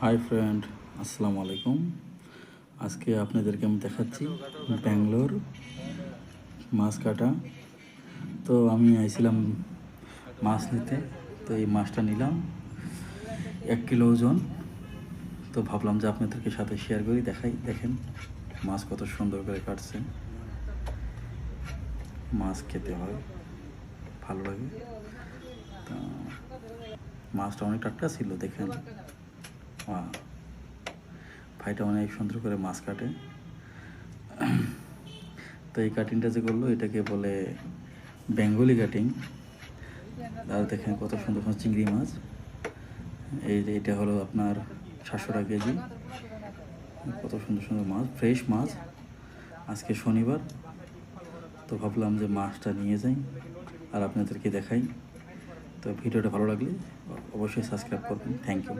Hi friend, আসসালামু আলাইকুম। আজকে আপনাদেরকে আমি দেখাচ্ছি ব্যাঙ্গালোর মাছ কাটা। তো আমি আইছিলাম মাছ নিতে, তো এই মাছটা নিলাম 1 কিলো ওজন। তো ভাবলাম যে আপনাদেরকে সাথে শেয়ার করি, দেখাই। দেখেন মাছ কত সুন্দর করে কাটছে। মাছ খেতে হয়, ভালো লাগে। তা মাছটা অনেক টাটকা ছিল, দেখেন। ভাইটা অনেক সুন্দর করে মাছ কাটে। তো এই কাটিংটা যে করলো, এটাকে বলে বেঙ্গলি কাটিং। আর দেখেন কত সুন্দর সুন্দর চিংড়ি মাছ। এই যে এটা হলো আপনার 700 টাকা কেজি। কত সুন্দর সুন্দর মাছ, ফ্রেশ মাছ। আজকে শনিবার, তো ভাবলাম যে মাছটা নিয়ে যাই আর আপনাদেরকে দেখাই। তো ভিডিওটা ভালো লাগলে অবশ্যই সাবস্ক্রাইব করবেন। Thank you.